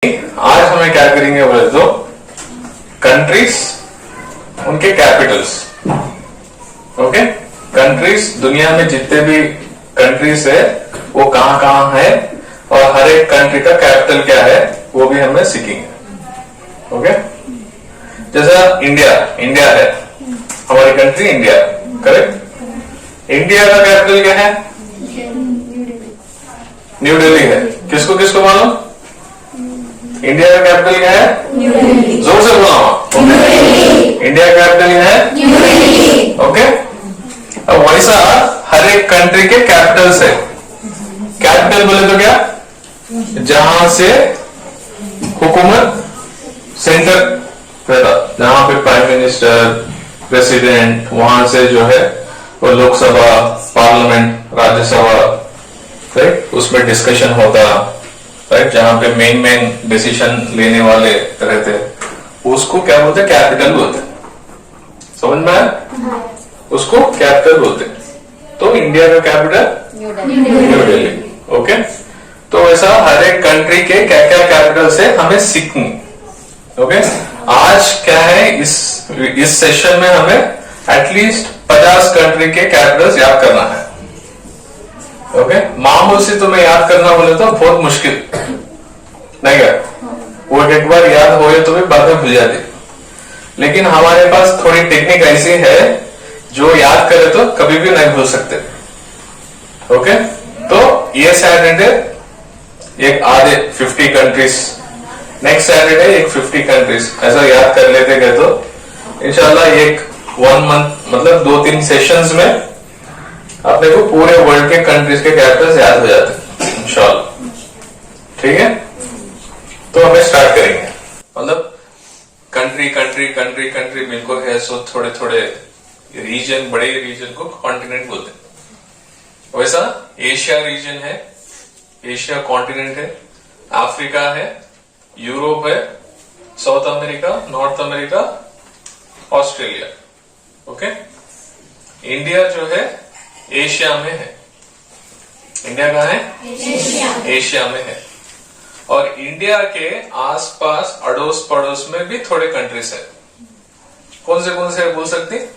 आज हमें क्या करेंगे बोले तो कंट्रीज उनके कैपिटल्स। ओके, कंट्रीज दुनिया में जितने भी कंट्रीज है वो कहां कहां है और हर एक कंट्री का कैपिटल क्या है वो भी हमें सीखेंगे। ओके, जैसा इंडिया है हमारी कंट्री इंडिया, करेक्ट। इंडिया का कैपिटल क्या है? न्यू दिल्ली है। किसको किसको मालूम? इंडिया का कैपिटल क्या है? न्यू दिल्ली। जोर से बोला। इंडिया का कैपिटल क्या है? न्यू दिल्ली। ओके, अब वैसा हर एक कंट्री के कैपिटल्स है। कैपिटल बोले तो क्या? जहां से हुकूमत सेंटर रहता, जहां पे प्राइम मिनिस्टर, प्रेसिडेंट, वहां से जो है वो लोकसभा, पार्लियामेंट, राज्यसभा, राइट, उसमें डिस्कशन होता, राइट, जहां पे मेन डिसीजन लेने वाले रहते हैं उसको क्या बोलते हैं? कैपिटल बोलते हैं। समझ में आया? उसको कैपिटल बोलते हैं। तो इंडिया का कैपिटल न्यू दिल्ली। ओके, तो ऐसा हर एक कंट्री के क्या क्या कैपिटल से हमें सीखनी। ओके, आज क्या है इस सेशन में हमें एटलीस्ट 50 कंट्री के कैपिटल्स याद करना है। ओके, मामूल से तुम्हें याद करना बोले तो बहुत मुश्किल नहीं है, वो एक बार याद हो तो भी बाद में भूल जाती, लेकिन हमारे पास थोड़ी टेक्निक ऐसी है जो याद करे तो कभी भी नहीं भूल सकते। ओके, तो ये सैटरडे एक आधे 50 कंट्रीज, नेक्स्ट सैटरडे एक 50 कंट्रीज, ऐसा याद कर लेते गए तो इंशाल्लाह एक 1 मंथ मतलब 2-3 सेशंस में अपने को पूरे वर्ल्ड के कंट्रीज के कैपिटल्स याद हो जाते हैं इंशाल्लाह। ठीक है, तो हमें स्टार्ट करेंगे। मतलब कंट्री बिल्कुल है, सो थोड़े थोड़े रीजन, बड़े रीजन को कॉन्टिनेंट बोलते हैं। वैसा एशिया रीजन है, एशिया कॉन्टिनेंट है, अफ्रीका है, यूरोप है, south America, north America, Australia. Okay, India जो है एशिया में है। इंडिया कहाँ है? एशिया में है। और इंडिया के आसपास अड़ोस पड़ोस में भी थोड़े कंट्रीज है। कौन से बोल सकते?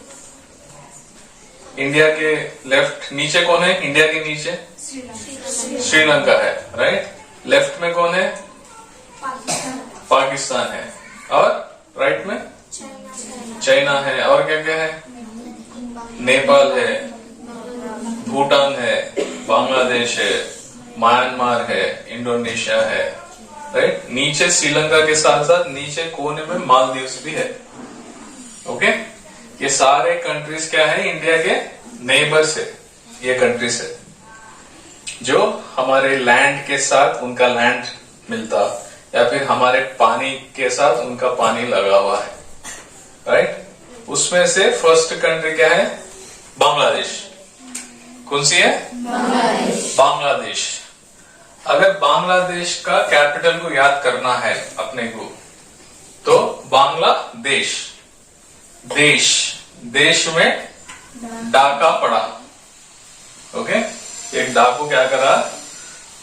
इंडिया के लेफ्ट नीचे कौन है? इंडिया के नीचे श्रीलंका है, राइट। लेफ्ट में कौन है? पाकिस्तान है। और राइट में चाइना है। और क्या क्या है? नेपाल है, भूटान है, बांग्लादेश है, म्यांमार है, इंडोनेशिया है, राइट। नीचे श्रीलंका के साथ साथ नीचे कोने में मालदीव्स भी है। ओके, ये सारे कंट्रीज क्या है? इंडिया के नेबर्स है। ये कंट्रीज है जो हमारे लैंड के साथ उनका लैंड मिलता, या फिर हमारे पानी के साथ उनका पानी लगा हुआ है, राइट। उसमें से फर्स्ट कंट्री क्या है? बांग्लादेश। कौन सी है? बांग्लादेश। अगर बांग्लादेश का कैपिटल को याद करना है अपने को, तो बांग्लादेश, देश में डाका पड़ा। ओके, एक डाकू क्या करा?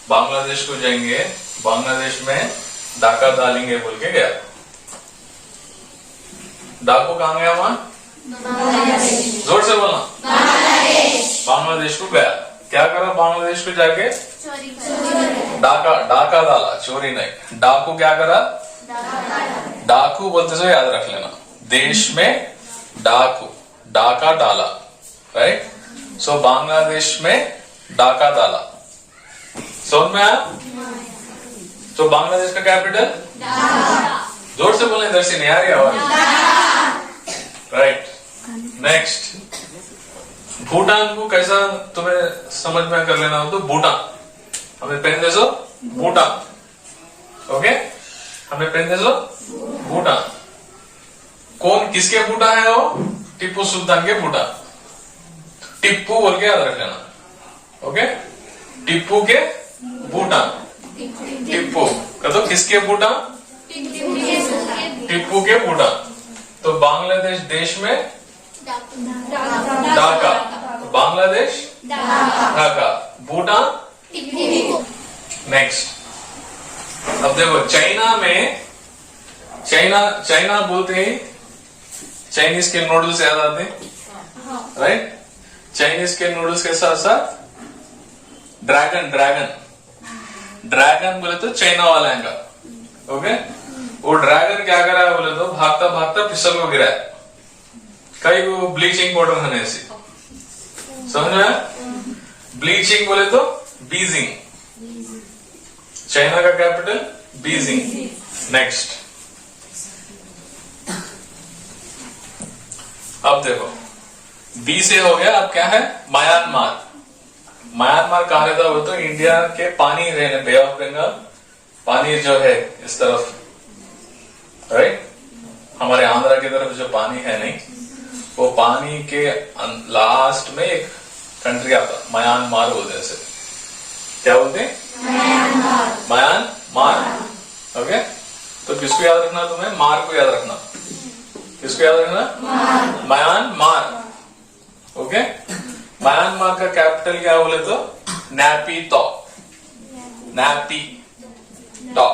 बांग्लादेश को जाएंगे, बांग्लादेश में डाका डालेंगे बोल के गया। डाकू कहां गया? वहां जोर से बोलना। बांग्लादेश को गया। क्या करा? बांग्लादेश को जाके डाका डाला, चोरी नहीं। डाकू क्या करा? डाकू बोलते सो याद रख लेना, देश में डाकू, डाका डाला, राइट। सो बांग्लादेश में डाका डाला। समझ में आया? तो बांग्लादेश का कैपिटल जोर से बोले, इधर से नहीं आ रही आवाज, राइट। नेक्स्ट, भूटान को कैसा तुम्हें समझ में कर लेना हो तो भूटान, हमें पेन दे सो भूटान। ओके, हमें पेन दे सो भूटान। कौन किसके भूटान है? वो टिप्पू सुल्तान के भूटान। टिप्पू बोल के याद रख लेना। ओके, टिप्पू के भूटान। टिप्पू तो किसके भूटान? टिप्पू के भूटान। तो बांग्लादेश देश में ढाका, बांग्लादेश ढाका, भूटान। नेक्स्ट, अब देखो चाइना बोलते ही चाइनीज के नूडल्स याद आते हैं, राइट। चाइनीज के नूडल्स के साथ साथ ड्रैगन बोले तो चाइना वाला है, ओके। वो ड्रैगन क्या करा है बोले तो भागता भागता फिसल को गिरा है, कई वो ब्लीचिंग पाउडर खाने से, समझ में। ब्लीचिंग बोले तो बीजिंग, चाइना का कैपिटल बीजिंग। नेक्स्ट, अब देखो बी से हो गया, अब क्या है म्यांमार। म्यांमार कहा रहता है वो तो इंडिया के पानी रहने, बे ऑफ बंगाल पानी जो है इस तरफ, राइट। हमारे आंध्रा की तरफ जो पानी है नहीं, वो पानी के लास्ट में एक कंट्री आता, म्यांमार बोलते हैं इसे। क्या बोलते हैं? Myanmar, okay. तो किसको याद रखना तुम्हें? मार को याद रखना। किसको याद रखना? Myanmar, okay. म्यांमार का कैपिटल क्या बोले तो नैपीतो, नैपीतो।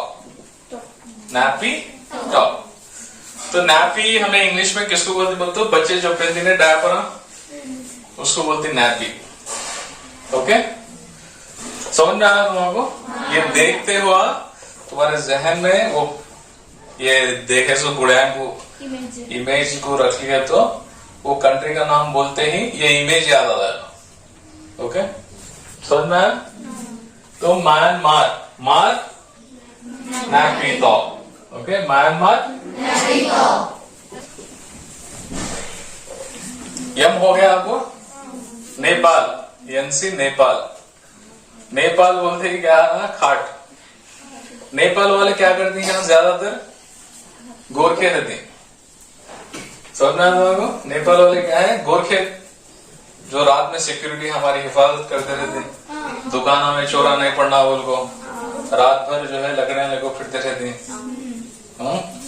तो नैपी हमें इंग्लिश में किसको बोलते? बच्चे जो पहनते हैं डायपर, उसको बोलते नैपी, ओके। समझ में आया तुम्हारा? ये देखते हुआ तुम्हारे जहन में वो ये देखे सो गुड़ैन को इमेज को रख लिया, तो वो कंट्री का नाम बोलते ही ये इमेज याद आ जाएगा, ओके। समझ में आया? तो म्यांमार, मार नैपीतो, ओके। म्यांमार यम हो गया आपको। नेपाल, एनसी नेपाल। नेपाल बोलते ही क्या है? खाट। नेपाल वाले क्या करते हैं? ज्यादातर गोरखे रहते हैं, समझ में आया आपको? नेपाल वाले क्या है? गोरखे, जो रात में सिक्योरिटी हमारी हिफाजत करते रहते हैं, दुकानों में चोरा नहीं पड़ना बोल को, रात भर जो है लकड़ियां लेको फिरते रहते हैं,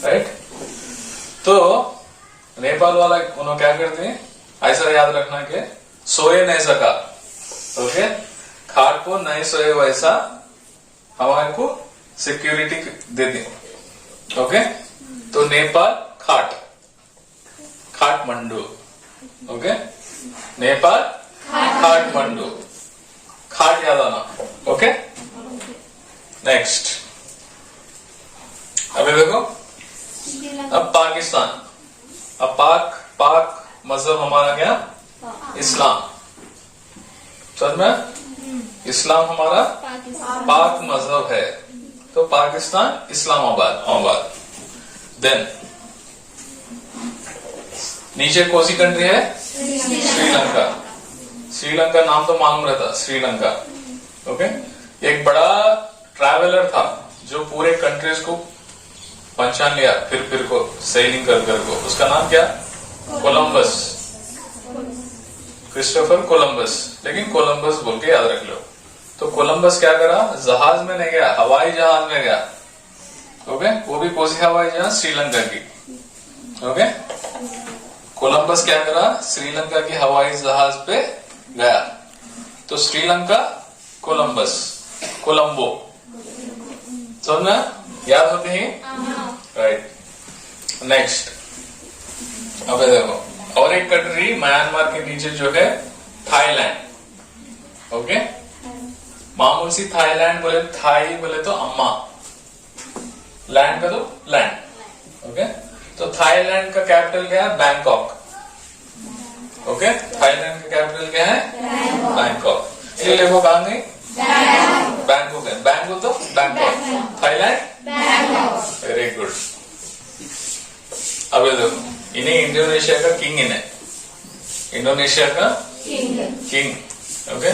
राइट। तो नेपाल वाला उन्होंने क्या करते हैं? ऐसा याद रखना कि सोए नहीं सका, ओके। खाट को नहीं सोए वैसा हमारे को सिक्योरिटी देते, ओके। तो नेपाल खाट, खाटमंडू, ओके। नेपाल खाटमंडू, खाट याद आना, ओके। नेक्स्ट, अभी देखो, अब पाकिस्तान। अब पाक मजहब हमारा क्या? इस्लाम, समझ में? इस्लाम हमारा पाक मजहब है, तो पाकिस्तान इस्लामाबाद। देन नीचे कौन सी कंट्री है? श्रीलंका। श्रीलंका नाम तो मालूम रहता, श्रीलंका, ओके। एक बड़ा ट्रैवलर था जो पूरे कंट्रीज को पहचान लिया, फिर को सेलिंग कर को। उसका नाम क्या? कोलंबस, क्रिस्टोफर कोलंबस, लेकिन कोलंबस बोल के याद रख लो। तो कोलंबस क्या करा? जहाज में नहीं गया, हवाई जहाज में गया, ओके। वो भी कौन सी हवाई जहाज? श्रीलंका की, ओके। कोलंबस क्या करा? श्रीलंका की हवाई जहाज पे गया, तो श्रीलंका कोलंबस, कोलंबो, समझना? याद होते हैं, राइट। नेक्स्ट, अब देखो और एक कंट्री म्यांमार के नीचे जो है थाईलैंड, ओके। मामूल सी थाईलैंड बोले, थाई बोले तो अम्मा, लैंड का तो लैंड, ओके। तो थाईलैंड का कैपिटल क्या है? Bangkok, okay. थाईलैंड का कैपिटल क्या है? बैंकॉक। ये देखो कहां गई? बैंकॉक है, बैंकॉक तो बैंकॉक, थाईलैंड वेरी गुड। अब ये देखो, इन्हें इंडोनेशिया का किंग, इंडोनेशिया का किंग, ओके।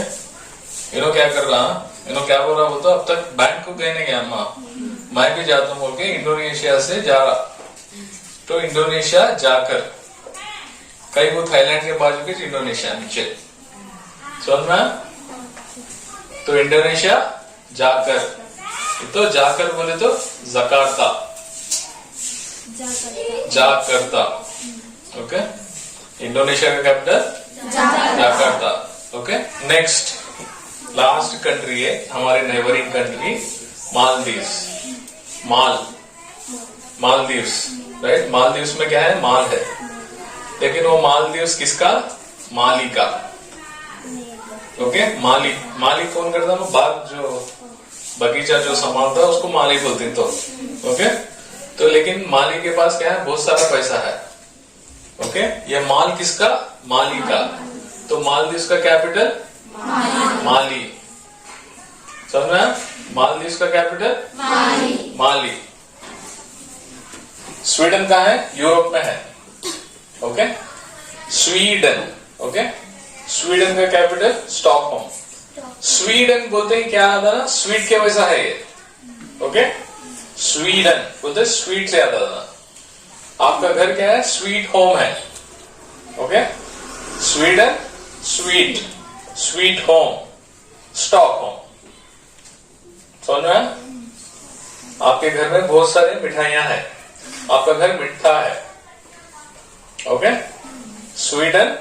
इन्हों क्या कर रहा? इन्हों क्या बोल रहा? वो तो अब तक बैंकॉक गए नहीं गया, मैं भी जाता हूं बोल के इंडोनेशिया से जा रहा। तो इंडोनेशिया जाकर, कई वो थाईलैंड के बाजू के इंडोनेशिया नीचे, समझ में? तो इंडोनेशिया जाकर, तो जाकर बोले तो जकार्ता, जाकार्ता, ओके। इंडोनेशिया का capital Jakarta, okay. Next, last country है हमारे neighbouring country, Maldives, Maldives, right. Maldives में क्या है, माल है, लेकिन वो मालदीव्स किसका, माली का। ओके, माली कौन करता है, बाग जो बगीचा जो संभालता है उसको माली बोलते हैं। तो ओके, तो लेकिन माली के पास क्या है, बहुत सारा पैसा है। ओके, ये माल किसका, माली का। तो मालदीव्स का कैपिटल माली, समझ में, मालदीव्स का कैपिटल माली। स्वीडन कहाँ है, यूरोप में है। ओके, स्वीडन, ओके, स्वीडन का कैपिटल स्टॉकहोम। स्वीडन बोलते ही क्या आता ना, स्वीट के वैसा है ये। ओके, स्वीडन बोलते स्वीट से आता था। आपका घर क्या है, स्वीट होम है। Okay, Sweden sweet, sweet home, Stockholm. समझ में, आपके घर में बहुत सारे मिठाइयां हैं, आपका घर मिठा है। ओके, स्वीडन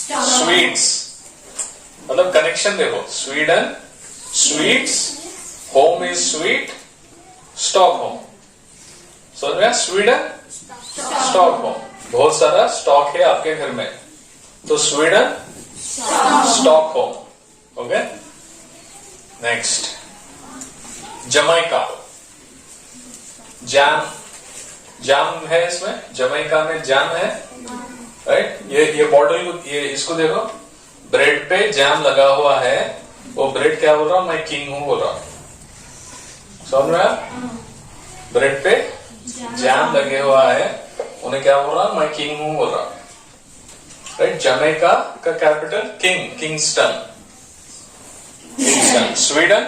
स्वीट्स, मतलब कनेक्शन देखो, Sweden sweets, home is sweet, Stockholm. समझ में, स्वीडन स्टॉकहोम, बहुत सारा स्टॉक है आपके घर में, तो Sweden Stockholm. Okay, next Jamaica. जाम है इसमें, जमैका में जाम है, राइट। ये मॉडल, ये इसको देखो, ब्रेड पे जैम लगा हुआ है, वो ब्रेड क्या बोल रहा हूं, मैं किंग हूं बोल रहा हूं। समझ में, ब्रेड पे जैम लगे हुआ है, उन्हें क्या बोल रहा हूं, मैं किंग हूं बोल रहा हूं, राइट। जमैका का capital Kingston. Sweden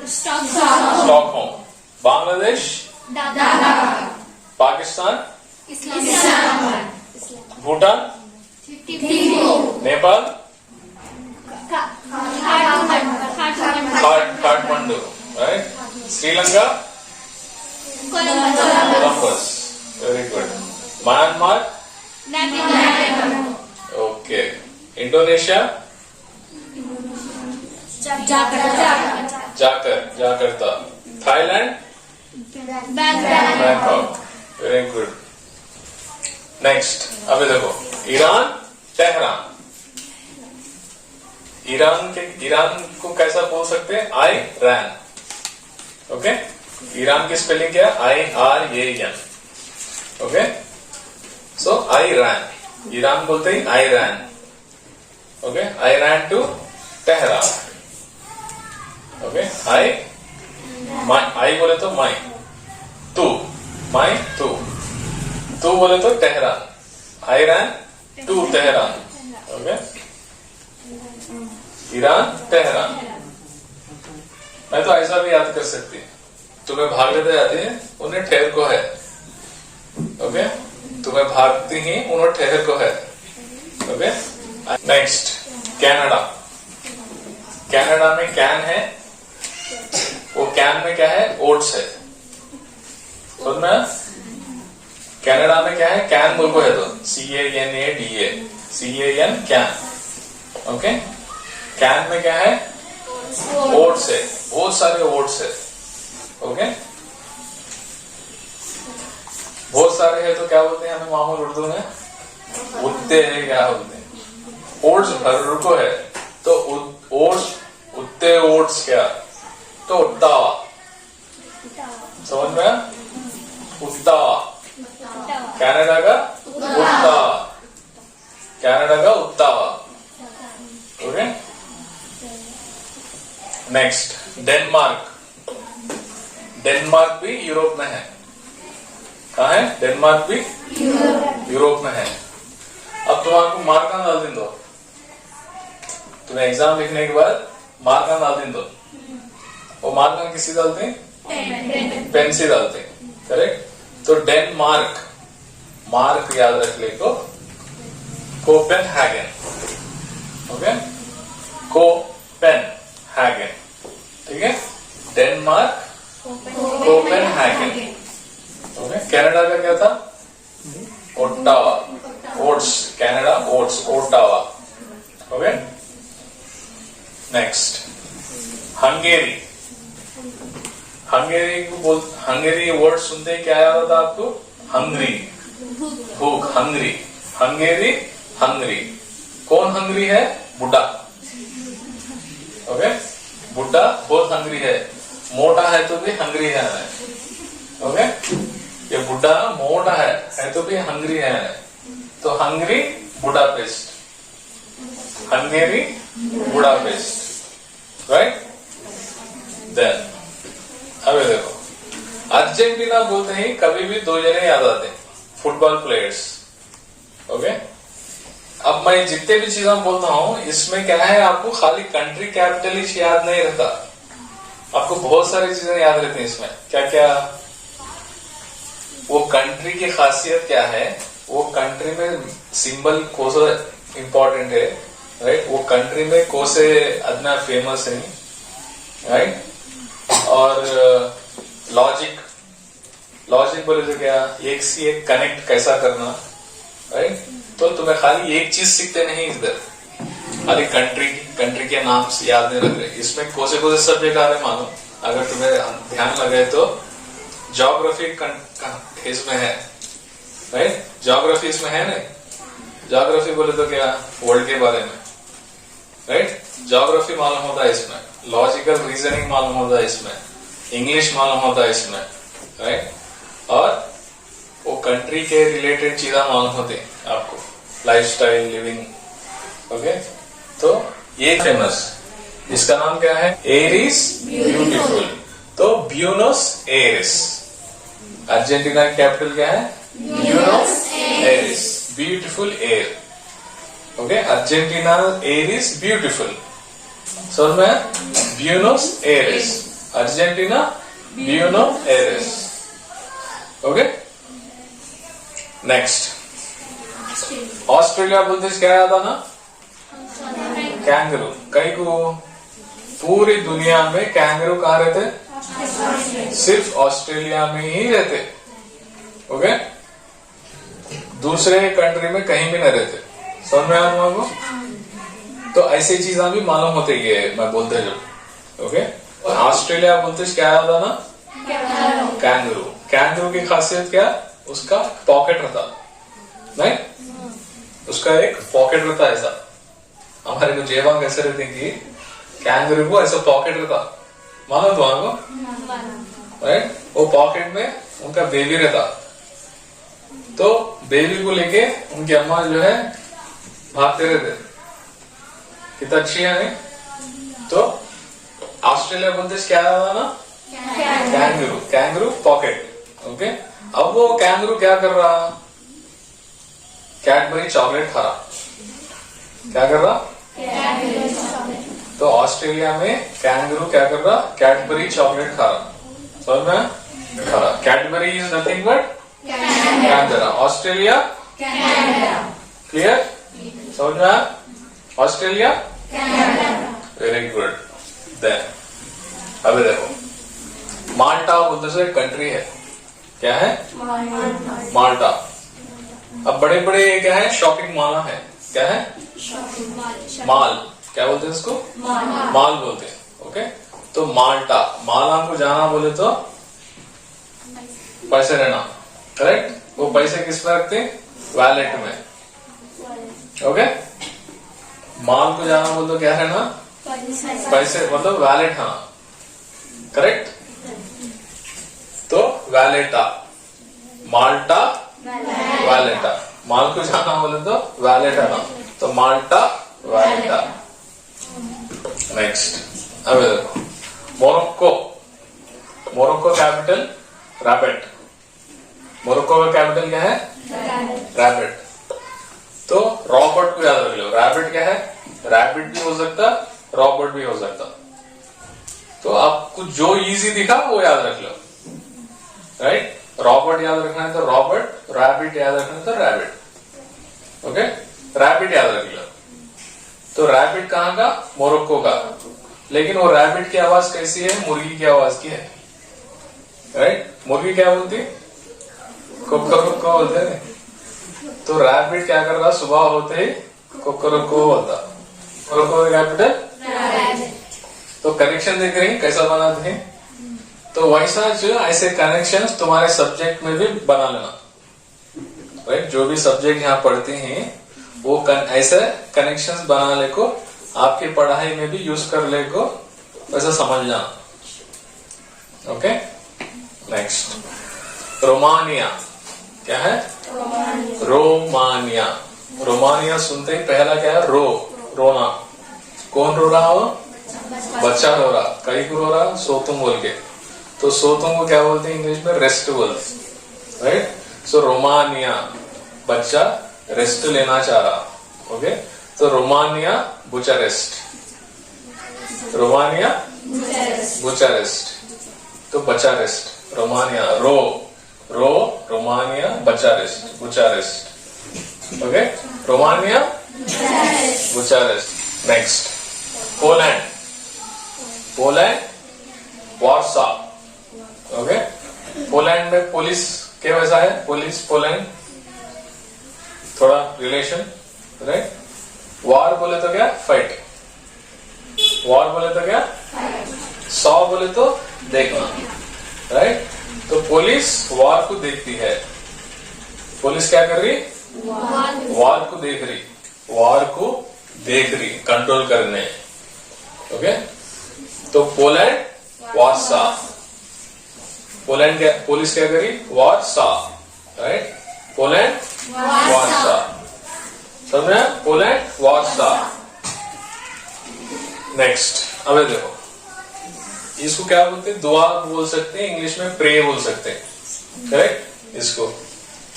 Stockholm, Bangladesh Pakistan, Bhutan, Nepal, Kathmandu, right. Sri Lanka Columbus, very good. Myanmar, okay. Indonesia Jakarta. Thailand Bangkok, very good. Next, अभी देखो, ईरान तेहरान। ईरान को कैसा बोल सकते हैं, आई रैन। ओके, ईरान की स्पेलिंग क्या है, IRAN। Okay, so I ran, Iran बोलते ही I ran. Okay, I ran to Tehran. Okay, I बोले तो माई, तू बोले तो Tehran, I ran to Tehran. Okay, Iran Tehran. मैं तो ऐसा भी याद कर सकती, तुम्हें भाग लेते जाती है, उन्हें ठहर को है। ओके, तुम्हें भागती ही उन्हें ठहर को है। Okay, next Canada. कनाडा में कैन है, वो कैन में क्या है, ओट्स है। सुनना, कनाडा में क्या है, कैन बोल को है, तो CANADA, CAN can. Okay, can में क्या है, ओट्स है, बहुत सारे ओट्स है। ओके, बहुत सारे है तो क्या बोलते हैं हमें मामूल उर्दू में, उत्ते है, क्या बोलते हैं, ओट्स भर को है, तो ओट्स उत्ते, ओट्स क्या, तो उत्तावा। समझ में, उत्तावा, कनाडा का उत्तावा, कनाडा का Ottawa. Okay, next Denmark. Denmark भी यूरोप में है। कहा है, डेनमार्क भी यूरोप में है। अब तुम्हारे मार्क डाल दिन दो, तुम्हें एग्जाम लिखने के बाद मार्क डाल दिन दो। वो मार्क किसी डालते हैं, पेन से डालते हैं, करेक्ट। तो डेनमार्क, मार्क याद रख ले को, कोपेनहेगन। ओके, कोपेनहेगन, ठीक है। Denmark Copenhagen. ओके, कनाडा का क्या था, Ottawa, oats, Canada oats, Ottawa. Okay, next Hungary. Hungary word सुनते ही क्या याद आता आपको? हंगरी, भूख, हंगरी, हंगेरी, हंगरी। कौन हंगरी है? बुड्ढा। ओके, बुड्ढा बहुत हंगरी है, मोटा है तो भी हंगरी है। ओके, ये बुड्ढा मोटा है तो भी हंगरी है। तो Hungary Budapest, Hungary Budapest, right. Then अब देखो, अर्जेंटीना बोलते ही कभी भी दो जने याद आते हैं, फुटबॉल प्लेयर्स। ओके, अब मैं जितने भी चीजें बोलता हूं इसमें क्या है, आपको खाली कंट्री कैपिटल ही याद नहीं रहता, आपको बहुत सारी चीजें याद रहती हैं इसमें। क्या क्या? वो कंट्री की खासियत क्या है, वो कंट्री में सिंबल कौन सा इंपॉर्टेंट है, राइट। वो कंट्री में कौन से अदना फेमस है, राइट। और लॉजिक बोले तो क्या, एक से एक कनेक्ट कैसा करना, राइट। तो तुम्हें खाली एक चीज सीखते नहीं इधर, खाली कंट्री के नाम से याद नहीं रख रहे। इसमें कौन से सब्जेक्ट आ रहे मालूम, अगर तुम्हें ध्यान लगे तो ज्योग्राफी इसमें है, राइट। ज्योग्राफी इसमें है नहीं। ज्योग्राफी बोले तो क्या, वर्ल्ड के बारे में, राइट। ज्योग्राफी मालूम होता है इसमें, लॉजिकल रीजनिंग मालूम होता है इसमें, इंग्लिश मालूम होता है इसमें, राइट। और वो कंट्री के रिलेटेड चीजें मालूम होते हैं आपको, लाइफस्टाइल, लिविंग। ओके, तो ये फेमस, इसका नाम क्या है? Aires beautiful. तो ब्यूनोस एरिस, अर्जेंटीना की कैपिटल क्या है? Buenos Aires, beautiful air. Okay, Argentina Aires beautiful, समझ में? Buenos Aires, Argentina Buenos Aires. Okay, next Australia बोलते क्या याद आना? कैंगरू। कई को पूरी दुनिया में कैंगरू कहाँ रहते? सिर्फ ऑस्ट्रेलिया में ही रहते। ओके, दूसरे कंट्री में कहीं भी नहीं रहते, समझ में आया तुमको? तो ऐसी चीजें भी मालूम होती है मैं बोलते जब। ओके, ऑस्ट्रेलिया बोलते क्या याद आना? कैंगरू। कैंगरू की खासियत क्या? उसका पॉकेट रहता, नहीं, उसका एक पॉकेट रहता ऐसा। हमारे को जेबा कैसे रहती कि कैंगरू को ऐसा पॉकेट रहता, मालूम तो आपको, राइट। वो पॉकेट में उनका बेबी रहता, तो बेबी को लेके उनकी अम्मा जो है भागते रहते। कितना अच्छी है नहीं? तो ऑस्ट्रेलिया बोलते क्या था ना? Kangaroo, kangaroo pocket. ओके, अब वो कैंगरू क्या कर रहा? कैडबरी चॉकलेट खा रहा। क्या कर रहा? तो ऑस्ट्रेलिया में कैंगरू क्या कर रहा? कैडबरी चॉकलेट खा रहा, समझ में? खा रहा। Cadbury is nothing but Canberra. Australia clear, समझ में? Australia, very good. देन अभी देखो, माल्टा बोलते से कंट्री है, क्या है? माल्टा। अब बड़े बड़े क्या है? शॉपिंग मॉल है, क्या है? मॉल। क्या बोलते हैं इसको? मॉल बोलते हैं। ओके, तो माल्टा, माल को जाना बोले तो पैसे रहना, करेक्ट। वो पैसे किस में रखते हैं? वैलेट में। ओके, माल को जाना बोले तो क्या रहना? पैसे, मतलब वैलेट, हाँ, करेक्ट। तो वैलेटा, माल्टा वैलेटा। माल को जाना बोले तो वैलेट आना, तो माल्टा वैलेटा। नेक्स्ट अब देखो, Morocco. Morocco capital rabbit. Morocco का कैपिटल क्या है? रैबिट। तो रॉबर्ट को याद रख लो। रैबिट क्या है? रैबिट भी हो सकता, रॉबर्ट भी हो सकता। तो आपको जो इजी दिखा वो याद रख लो, राइट। रॉबर्ट याद रखना है तो रॉबर्ट, रैबिट याद रखना है तो रैबिट। ओके, रैबिट याद रख लो। तो रैबिट कहाँ का? मोरक्को का। लेकिन वो रैबिट की आवाज कैसी है? मुर्गी की आवाज की है, राइट। मुर्गी क्या बोलती? कोको बोलते हैं। तो रैबिट क्या कर रहा? सुबह होते ही कोको बोलता। मोरक्को का कैपिटल। तो कनेक्शन देख रहे हैं कैसा बनाते हैं? तो वैसा जो ऐसे कनेक्शंस तुम्हारे सब्जेक्ट में भी बना लेना, राइट। जो भी सब्जेक्ट यहाँ पढ़ते हैं वो ऐसे कनेक्शंस बनाने को आपकी पढ़ाई में भी यूज कर ले को वैसा समझना। Okay, next Romania. क्या है? रोमानिया। रोमानिया सुनते ही पहला क्या है? रोना। कौन रो रहा हो? बच्चा रो रहा। कहीं को रो रहा? सोतुम बोल के। तो सोतुम को क्या बोलते हैं इंग्लिश में? रेस्ट बोलते, राइट। सो रोमानिया, बच्चा रेस्ट लेना चाह रहा। ओके, तो रोमानिया बुचारेस्ट। रोमानिया बुचारेस्ट, तो बच्चा rest. Romania Romania Bucharest. Okay, Romania Bucharest. Next Poland Warsaw. Okay, Poland में पुलिस क्या वैसा है? पोलैंड थोड़ा रिलेशन, राइट। वार बोले तो क्या? फाइट। वार बोले तो क्या? सॉ बोले तो देखना, राइट। तो पुलिस वार को देखती है। पुलिस क्या कर रही? वार को देख रही। वार को देख रही, कंट्रोल करने। ओके, तो पोलैंड वार्सा। पोलैंड क्या, पुलिस क्या करी? Warsaw, right. पोलैंड वार्सा, समझे? Poland Warsaw. नेक्स्ट, अब देखो इसको क्या बोलते हैं? दुआ बोल सकते हैं, इंग्लिश में प्रे बोल सकते हैं, करेक्ट। इसको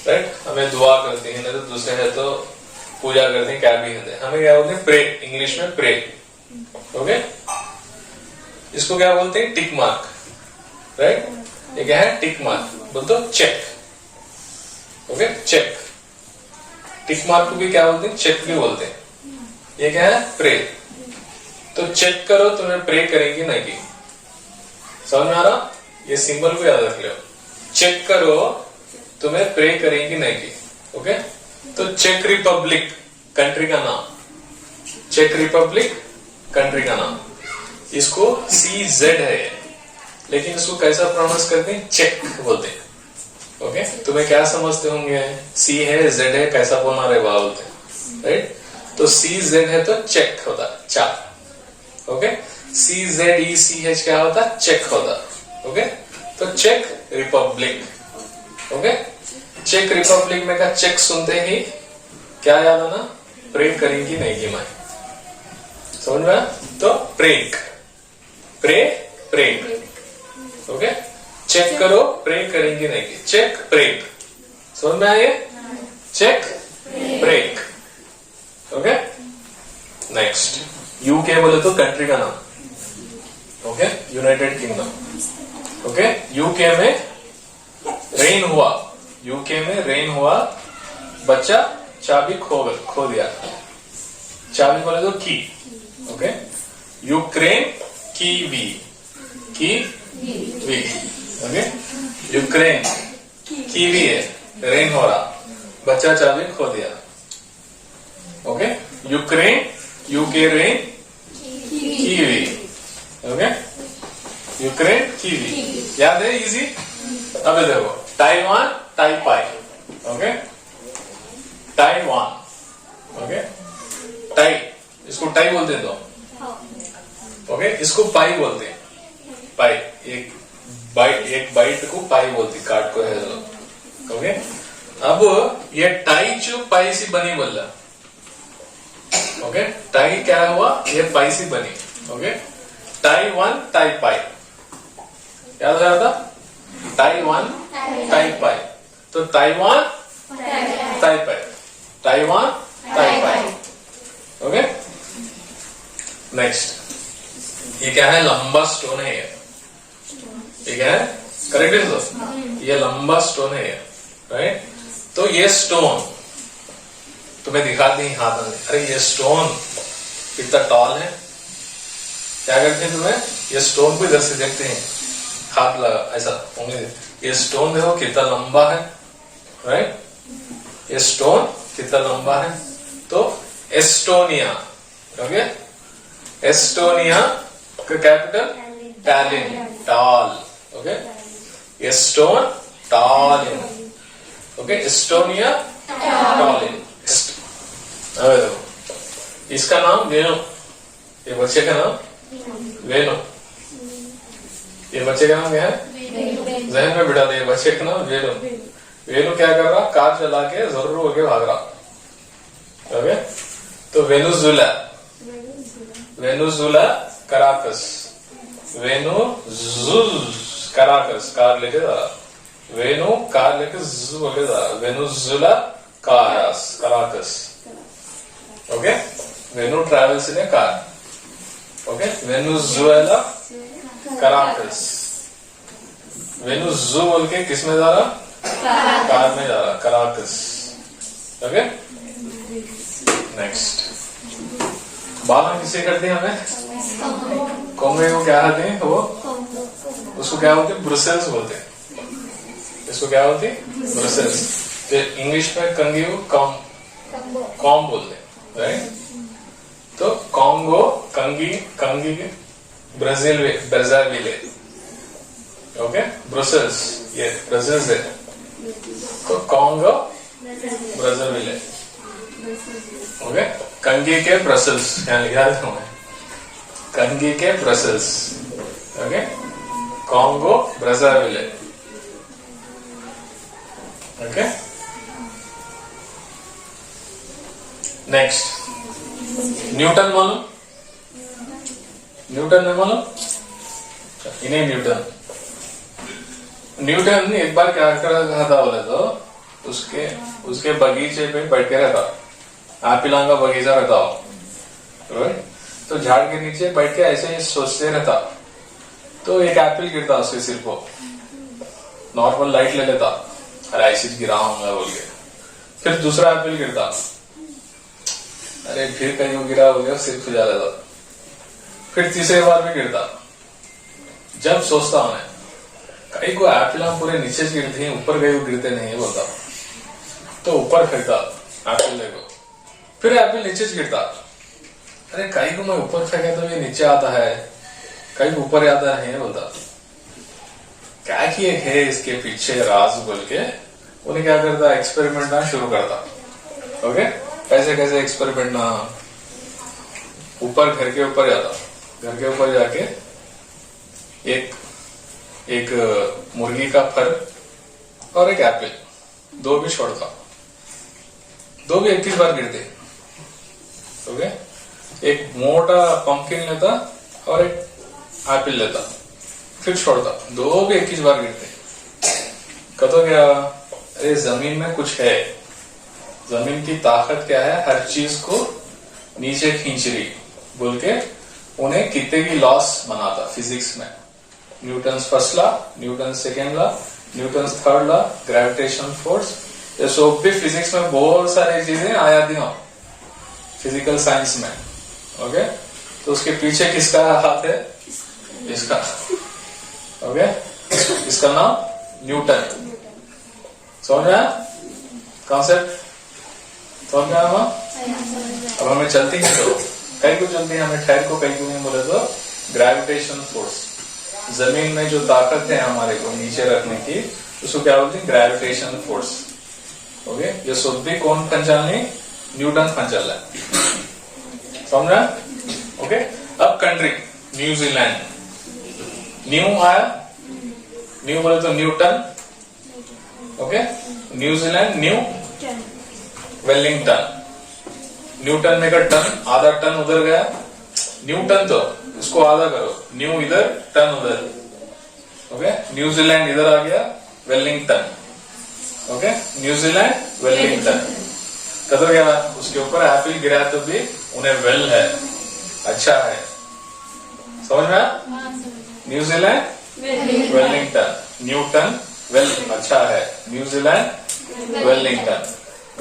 राइट, हमें दुआ करते हैं, नहीं तो दूसरे है तो पूजा करते हैं, क्या भी कहते हैं। हमें क्या बोलते हैं? प्रे, इंग्लिश में प्रे। ओके, इसको क्या बोलते हैं? Tick mark, right. ये क्या है? Tick mark. बोल तो check. Okay, check. Tick mark को भी क्या बोलते हैं? चेक भी बोलते हैं। ये क्या है? प्रे। तो चेक करो, तुम्हें प्रे करेंगे नहीं की। समझ में आ रहा? ये सिंबल को याद रख लो। चेक करो, तुम्हें प्रे करेंगे नहीं की। ओके, तो चेक रिपब्लिक कंट्री का नाम। चेक रिपब्लिक कंट्री का नाम। इसको CZ है, लेकिन इसको कैसा प्रोनाउंस करते हैं? चेक बोलते हैं। ओके, तुम्हें क्या समझते होंगे? C है, Z है, कैसा बोलना रे वाह बोलते हैं, राइट। तो CZ है तो चेक होता है, चा। ओके, CZECH क्या होता है? चेक होता है। ओके, तो check Republic. Okay, check Republic में का चेक सुनते ही क्या याद आना? प्रे करेंगी नहीं की मैं। समझ में? तो प्रेक, प्रेक। ओके, चेक करो, प्रे करेंगे नहीं की। चेक प्रेक, समझ में आए? चेक प्रेक। ओके, नेक्स्ट UK बोले तो कंट्री का नाम। Okay, United kingdom. Okay, UK में रेन हुआ। UK में रेन हुआ, बच्चा चाबी खो दिया। चाबी बोले तो की। Okay, Ukraine kiwi. Okay, Ukraine kiwi है, रेन हो रहा, बच्चा चाबी खो दिया। Okay, Ukraine UK rain kiwi. Okay, Ukraine kiwi, याद है? इजी। अब देखो Taiwan ताइपाई। Okay, Taiwan. Okay, tie, इसको टाई बोलते हैं तो। ओके, इसको पाई बोलते हैं। पाई, एक बाइट को पाई बोलती, काट को है तो। ओके, अब ये टाई जो पाई से बनी बोल रहा। ओके, टाई क्या हुआ? ये पाई से बनी। ओके, ताइवान ताइपाई, याद आ रहा था? ताइवान ताइपाई, तो ताइवान ताइपाई, ताइवान ताइपाई। ओके, नेक्स्ट, ये क्या है? लंबा स्टोन है ये क्या है? करेक्ट है दोस्त, ये लंबा स्टोन है, राइट। तो ये स्टोन तुम्हें दिखाते हैं हाथ में। अरे ये स्टोन कितना टॉल है, क्या करते हैं तुम्हें? ये स्टोन को इधर से देखते हैं, हाथ लगा ऐसा होंगे। ये स्टोन देखो कितना लंबा है, राइट। ये स्टोन कितना लंबा है। तो एस्टोनिया। ओके, एस्टोनिया का capital Tallinn, tall. Okay, Eston Tallinn, okay, Estonia Tallinn. अब देखो, इसका नाम वेनु, ये बच्चे का नाम वेनु, ये बच्चे का नाम क्या है? जहन में बिठा दे, बच्चे का नाम वेनु। वेनु क्या कर रहा? कार चला के जरूर होके भाग रहा। ओके, तो Venezuela, Venezuela Caracas, Caracas, car लेके जा रहा, वेनु कार लेके बोले जा रहा, Venezuela Caracas. Okay, Venu travels in a car. Okay, Venezuela Caracas, वेनुजु बोल के किस में जा रहा? कार में जा रहा, कराकस। ओके, नेक्स्ट, बाल हम किसे करते हैं? हमें कोंगे को क्या कहते हैं? वो उसको क्या बोलते हैं? ब्रुसेल्स बोलते हैं। इसको क्या बोलते हैं? ब्रुसेल्स। इंग्लिश में कंगी को कॉम बोलते हैं, राइट? तो कॉन्गो, कंगी, कंगी ब्राजील, ओके, ब्रुसेल्स, ये ब्राजील से, तो कॉन्गो ब्राजील, ओके, कंगी के ब्रसेल्स, यहाँ लिखा है तुम्हें, कंगी के Brussels, okay, Congo Brazil, okay. Next, Newton मालूम? न्यूटन में मालूम? इन्हें न्यूटन एक बार क्या कर रहा था बोले तो उसके बगीचे पे बैठ के रहता, एप्पलों का बगीचा रहता हो, राइट? तो झाड़ के नीचे बैठ के ऐसे ही सोचते रहता, तो एक एप्पल गिरता उसके सिर को, नॉर्मल लाइट ले लेता, अरे ऐसे गिरा होगा बोल के, फिर दूसरा एप्पल गिरता, अरे फिर कहीं गिरा हो गया, सिर खुजा लेता, फिर तीसरे बार भी गिरता। जब सोचता हूं कहीं को एप्पल पूरे नीचे से गिरते हैं, ऊपर गए गिरते नहीं बोलता, तो ऊपर फेंकता एप्पल को, फिर एप्पल नीचे से गिरता, अरे कहीं को मैं ऊपर फेंका तो ये नीचे आता है, कहीं ऊपर आता है बोलता। क्या किए है इसके पीछे राज बोल के उन्हें क्या करता? एक्सपेरिमेंट ना शुरू करता। ओके, कैसे कैसे एक्सपेरिमेंट ना, ऊपर घर के ऊपर जाता, घर के ऊपर जाके एक मुर्गी का फर और एक एप्पल, दो भी छोड़ता, दो भी 21 बार गिरते। ओके, एक मोटा पंपकिन लेता और एक एप्पल लेता, फिर छोड़ता, दो भी 21 बार गिरते। कहता क्या? अरे जमीन में कुछ है, जमीन की ताकत क्या है, हर चीज को नीचे खींच रही बोल के उन्हें कितने की लॉस बनाता फिजिक्स में। Newton first law, Newton second law, Newton third law, gravitation force, ये सब भी फिजिक्स में बहुत सारी चीजें आया दी हो फिजिकल साइंस में। ओके, तो उसके पीछे किसका हाथ है? इसका। ओके, इसका नाम न्यूटन। समझ में आया कॉन्सेप्ट? समझ में आया? अब हमें चलती है तो कहीं को चलती है, हमें ठहर को कहीं को नहीं बोले तो ग्रेविटेशन फोर्स, जमीन में जो ताकत है हमारे को नीचे रखने की, उसको क्या बोलते हैं? Gravitation force. ओके, ये शुद्ध भी कौन संचालन? न्यूटन संचालन। समझा? ओके, अब कंट्री न्यूजीलैंड। न्यू आया, न्यू बोले तो Newton. Okay, New Zealand new Wellington. Newton में का टन, आधा टन उधर गया, न्यूटन तो इसको आधा करो, न्यू इधर टन उधर। ओके, न्यूजीलैंड इधर आ गया, वेलिंगटन। Okay, New Zealand Wellington. कहते क्या उसके ऊपर एप्पल गिरा तो भी उन्हें वेल है, अच्छा है। समझ में? न्यूजीलैंड वेलिंगटन, न्यूटन वेल अच्छा है, न्यूजीलैंड वेलिंगटन।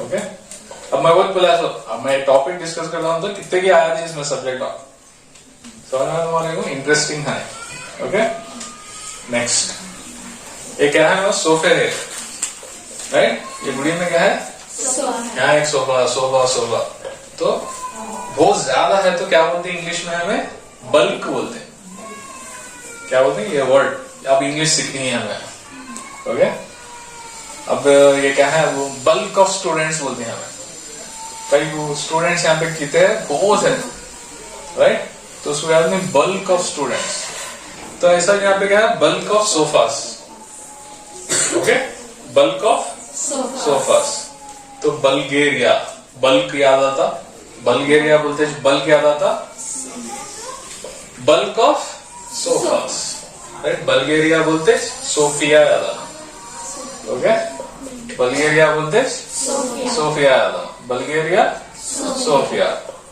ओके, अब मैं बहुत बोला तो अब मैं टॉपिक डिस्कस कर रहा हूं तो कितने की आया थी इसमें सब्जेक्ट आप समझ में तुम्हारे को इंटरेस्टिंग है। ओके, नेक्स्ट ये क्या है? सोफे है, राइट? ये गुड़ी में क्या है? यहाँ एक सोफा, सोफा सोफा। तो बहुत ज्यादा है तो क्या बोलते हैं इंग्लिश में? हमें बल्क बोलते हैं। क्या बोलते हैं? ये वर्ड अब इंग्लिश सीखनी है हमें. ओके, अब ये क्या है, वो बल्क ऑफ स्टूडेंट्स बोलते हैं हमें. कई वो स्टूडेंट्स यहाँ पे कितने हैं, बहुत है, राइट. तो उसको याद नहीं, बल्क ऑफ स्टूडेंट्स. तो ऐसा यहाँ पे क्या है, bulk of sofas. Okay, bulk of sofas. तो बल्गेरिया, बल्क याद आता, बल्गेरिया बोलते हैं, बल्क याद आता, bulk of sofas, right. Bulgaria बोलते सोफिया याद आता. ओके, बल्गेरिया बोलते सोफिया याद आता. Bulgaria Sofia,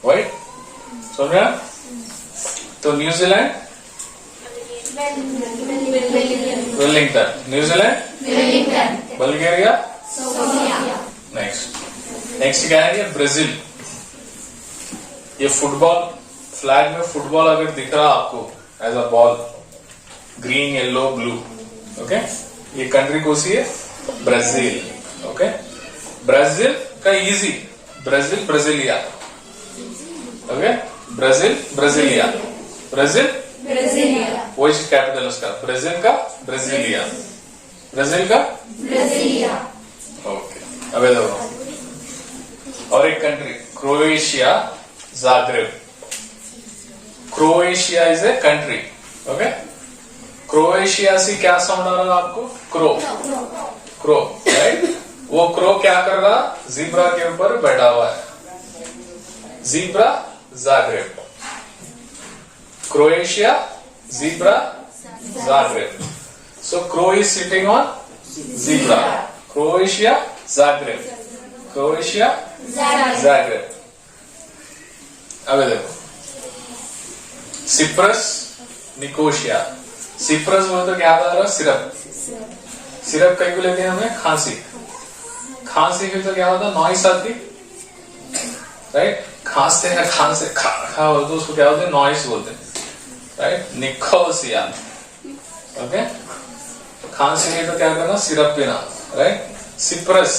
right. समझा. तो New Zealand Wellington, New Zealand Bulgaria. Next क्या है, ये ब्राजील. ये फुटबॉल, फ्लैग में फुटबॉल अगर दिख रहा आपको as a ball, green yellow blue. Okay, ये कंट्री कौन सी है, ब्राजील. ओके, ब्राजील का easy, Brazil Brasilia. Okay, Brazil Brasilia, Brazil वो कैपिटल उसका, ब्राजील का ब्राजीलिया, ब्राजील का ब्राजीलिया. ओके, अब देखो और एक country, Croatia, Zagreb. Croatia is a country. Okay, Croatia से क्या साउंड आ रहा है आपको, क्रो, क्रो, राइट. वो क्रो क्या कर रहा, जीब्रा के ऊपर बैठा हुआ है. Zebra, Zagreb. Croatia, zebra, Zagreb. So crow is sitting on zebra. Croatia, Zagreb, Croatia, Zagreb. अब देखो सिप्रस, निकोशिया. सिप्रस बोले तो क्या आ रहा है, सिरप. सिरप कहीं को लेते हैं हमें, खांसी. खांसी फिर तो क्या होता है, नॉइस आती, राइट. खांसते हैं, खांसे खा बोलते तो उसको क्या बोलते हैं, नॉइस बोलते हैं, राइट. निकोसिया. ओके, खांसी है तो क्या करना, सिरप पीना, right. Cyprus,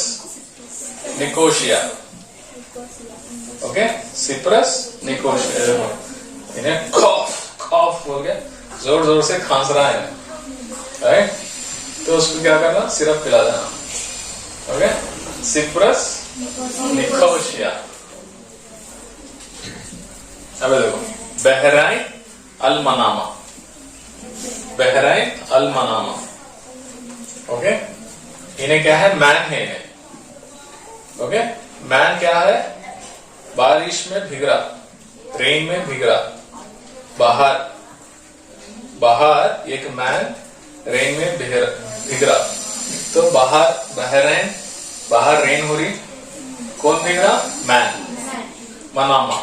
Nicosia. Okay, Cyprus, Nicosia. इन्हें कॉफ, कॉफ बोल के जोर जोर से खांस रहा है, राइट. तो उसको क्या करना, सिरप पिला देना. Okay, Cyprus, Nicosia. अब देखो Bahrain Al Manama, Bahrain Al Manama. Okay, इन्हें क्या है, मैन है इन्हें. ओके, मैन क्या है, बारिश में भीग रहा, रेन में भीग रहा. बाहर, बाहर एक मैन रेन में भीग रहा. तो बाहर बहराइन, बाहर रेन हो रही, कौन भीग रहा, मैन. मनामा,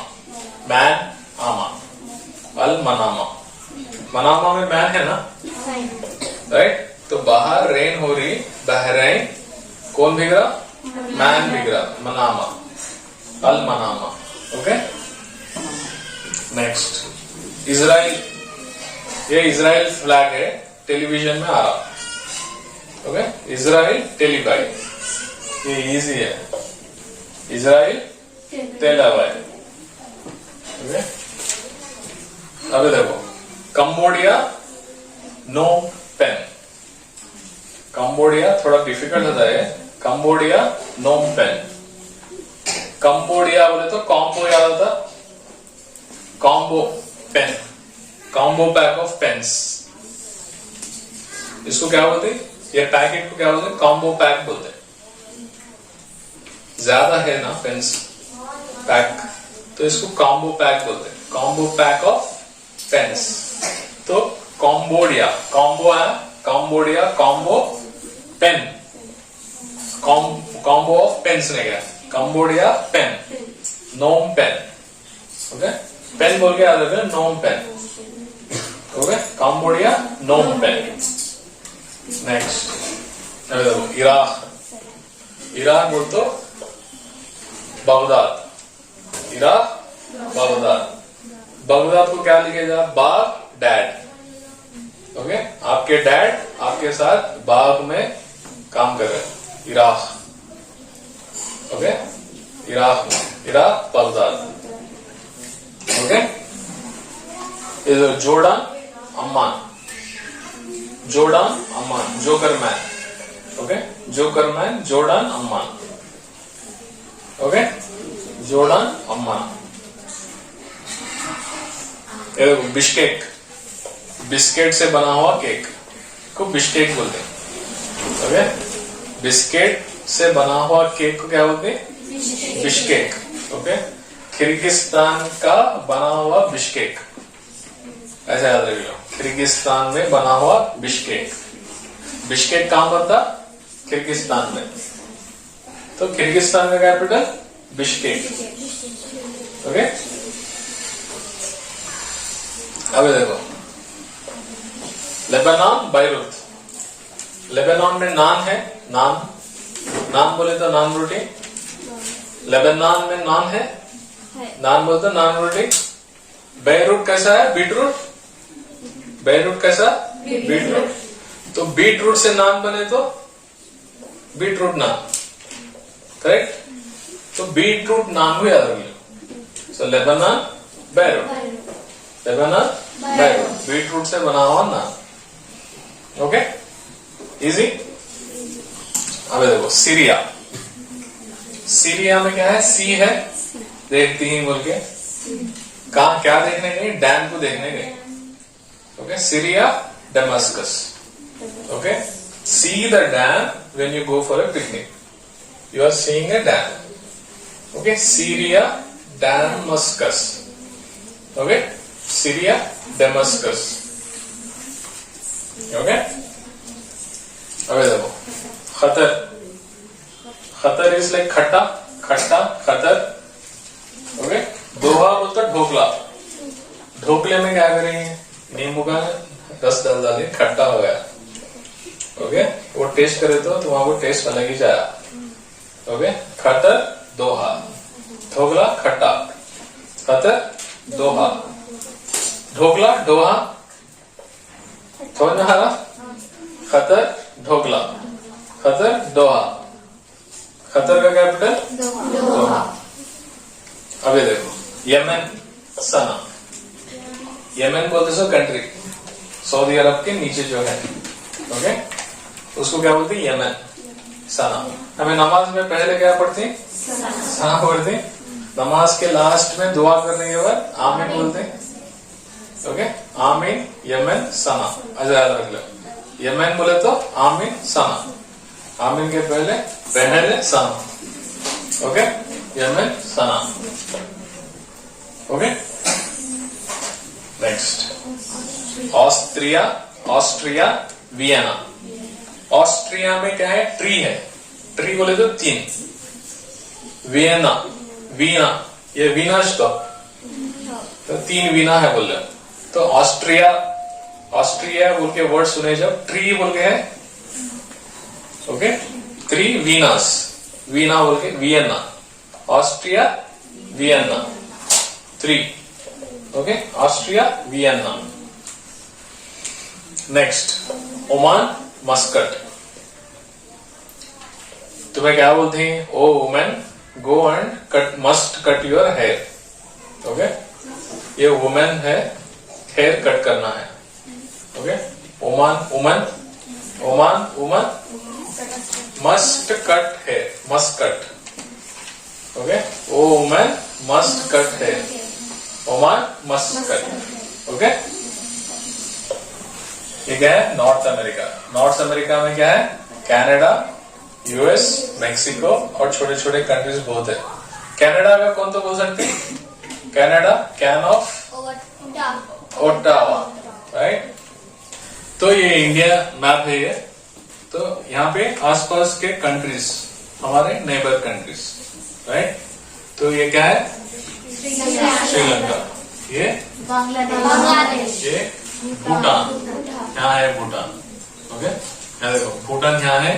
मैन आमा, अल मनामा. मनामा में मैन है ना, राइट. तो बाहर रेन हो रही, बहराइन, कौन भीग रहा, मैन भीग रहा, Manama, Al Manama. Okay, next Israel. ये इजराइल फ्लैग है, टेलीविजन में आ रहा. Okay, Israel telewide. ये इजी है, इजराइल टेलीवाइड. ओके, अब देखो कंबोडिया, नो पेन. कंबोडिया थोड़ा डिफिकल्ट होता है, कंबोडिया, नो पेन. कंबोडिया बोले तो कॉम्बो याद होता, combo pen, combo pack of pens. इसको क्या बोलते, ये पैकेट को क्या बोलते, कॉम्बो पैक बोलते. ज्यादा है ना पेन्स पैक, तो इसको कॉम्बो पैक बोलते हैं, कॉम्बो पैक ऑफ पेन्स. तो कॉम्बोडिया, कॉम्बो है, Cambodia, combo pen, combo of pens ने क्या, Cambodia pen, Phnom Penh. Okay, pen बोल के याद रखना, Phnom Penh. Okay, Cambodia, Phnom Penh. Next Iraq. Iraq बोल तो बगदाद. Iraq, Baghdad. बगदाद को क्या लिखेगा, बाग डैड. ओके, आपके डैड आपके साथ बाग में काम कर रहे हैं, इराक. ओके, इराक में, Iraq, Baghdad. Okay, Jordan, Amman. Jordan Amman, joker man, okay, joker man, Jordan Amman, okay, Jordan Amman. ये देखो बिश्केक, बिस्किट से बना हुआ केक को बिश्केक बोलते हैं, ओके, बिस्किट से बना हुआ केक को क्या बोलते हैं? Bishkek, okay. किर्गिस्तान का बना हुआ बिश्केक, ऐसा याद रख लो, किर्गिस्तान में बना हुआ बिश्केक। बिश्केक कहां पर था? किर्गिस्तान में, तो किर्गिस्तान का कैपिटल बिश्केक, ओके। अब देखो लेबनान, बैरूत। लेबनान में नान है, नान, नान बोले तो नान रोटी, लेबनान में नान है, नान बोले तो नान रोटी। बैरूट कैसा है? बीटरूट, बैरूट कैसा? बीटरूट। तो बीटरूट से नान बने तो बीटरूट नान, करेक्ट। तो बीटरूट नान को याद रखिए। सो लेबनान, बैरूट, लेबनान, बैरूट, बीटरूट से बना हुआ नान, ओके, इजी। अब देखो सीरिया, सीरिया में क्या है? सी है, देखती ही बोल के, कहा क्या देखने गए? डैम को देखने गए, okay. Syria, Damascus, okay. See the dam when you go for a picnic, you are seeing a dam, okay. Syria, Damascus, okay, Syria, Damascus, okay. अब देखो खतर, खतर इज लाइक खट्टा, खट्टा, खतर, ओके। दोहा बोलता ढोकला, ढोकले में क्या करेंगे? नींबू का रस डाल डालिए, खट्टा हो गया, ओके। वो टेस्ट करे तो वहां को टेस्ट अलग ही जाए, ओके। खतर, दोहा, ढोकला, खट्टा, खतर, दोहा, ढोकला, दोहा, समझ में आ रहा? खतर, ढोकला, खतर, दोहा, खतर का कैपिटल दोहा। अब ये देखो यमन, सना, यमन बोलते सो कंट्री, सऊदी अरब के नीचे जो है, ओके, उसको क्या बोलते हैं? यमन, सना। हमें नमाज में पहले क्या पढ़ते हैं? सना पढ़ते हैं। नमाज के लास्ट में दुआ करने के बाद आमीन बोलते हैं, ओके। आमीन, यमन, सना, ऐसा याद रख लो। यमन बोले तो आमीन, सना, आमीन के पहले Sanaa, okay, Yemen, Sanaa, okay. Next Austria, Austria, Vienna. Austria में क्या है? ट्री है, ट्री बोले तो 3, वियना, वीना, ये वीना स्टॉप, तो 3 वीना है बोल रहे। तो ऑस्ट्रिया, ऑस्ट्रिया बोल के वर्ड सुने जब, ट्री बोल के है, ओके, 3 वीनास, वीना बोल के, Vienna, Austria, Vienna, 3, okay, Austria, Vienna. Next Oman, Muscat. तुम्हें क्या बोलते हैं? Oh women, go and cut, must cut your hair, okay. ये वुमेन है, हेयर कट करना है, okay. Oman, woman, Oman, woman, must cut hair, must cut, okay. Oh women must cut hair, Oman must cut, okay. ये क्या है? North America. North America में क्या है? कनाडा, यूएस, मेक्सिको और छोटे छोटे कंट्रीज बहुत है। कनाडा का कौन तो बोल सकते हैं? Canada, can of Ottawa, right. तो ये इंडिया मैप है ये। तो यहाँ पे आसपास के कंट्रीज, हमारे नेबर कंट्रीज, राइट। तो ये क्या है? श्रीलंका, ये बांग्लादेश, ये भूटान, यहाँ है भूटान, ओके। यहाँ देखो भूटान यहाँ है,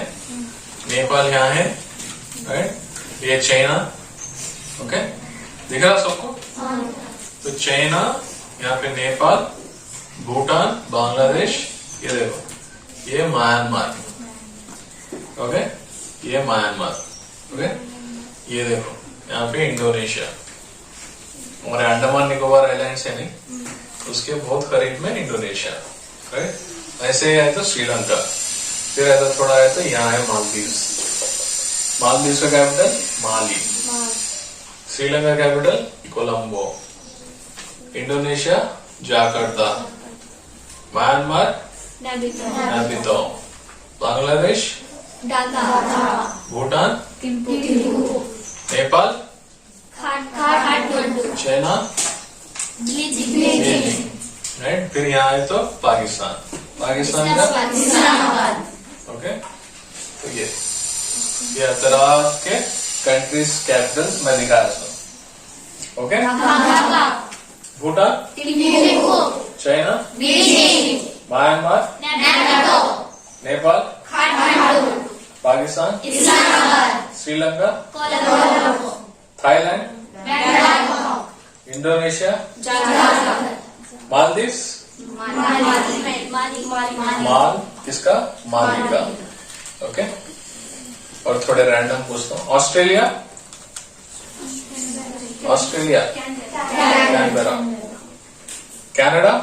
नेपाल यहाँ है, राइट। ये चाइना, ओके, दिख रहा सबको? तो चाइना, यहाँ पे नेपाल, भूटान, बांग्लादेश, ये देखो ये म्यांमार, ओके, ये म्यांमार, ओके। ये देखो यहाँ पे इंडोनेशिया, हमारे अंडमान निकोबार आइलैंड्स है नहीं, उसके बहुत करीब में इंडोनेशिया, राइट। ऐसे ही है तो श्रीलंका, फिर ऐसा थोड़ा है तो यहाँ है मालदीव्स। मालदीव्स का capital Male, Sri Lanka capital Colombo, Indonesia Jakarta, Myanmar Naypyidaw, Bangladesh Bhutan, Nepal, China, right. फिर यहाँ है तो पाकिस्तान, पाकिस्तान का ओके। तो ये तरह के कंट्रीज कैपिटल्स मैं दिखा रहा हूँ, okay. Bhutan, China, Myanmar, Nepal, Pakistan, Sri Lanka, Thailand, Indonesia, Maldives, माल किसका, माली का, ओके। और थोड़े रैंडम पूछता हूँ, ऑस्ट्रेलिया, ऑस्ट्रेलिया कैनबरा, कनाडा,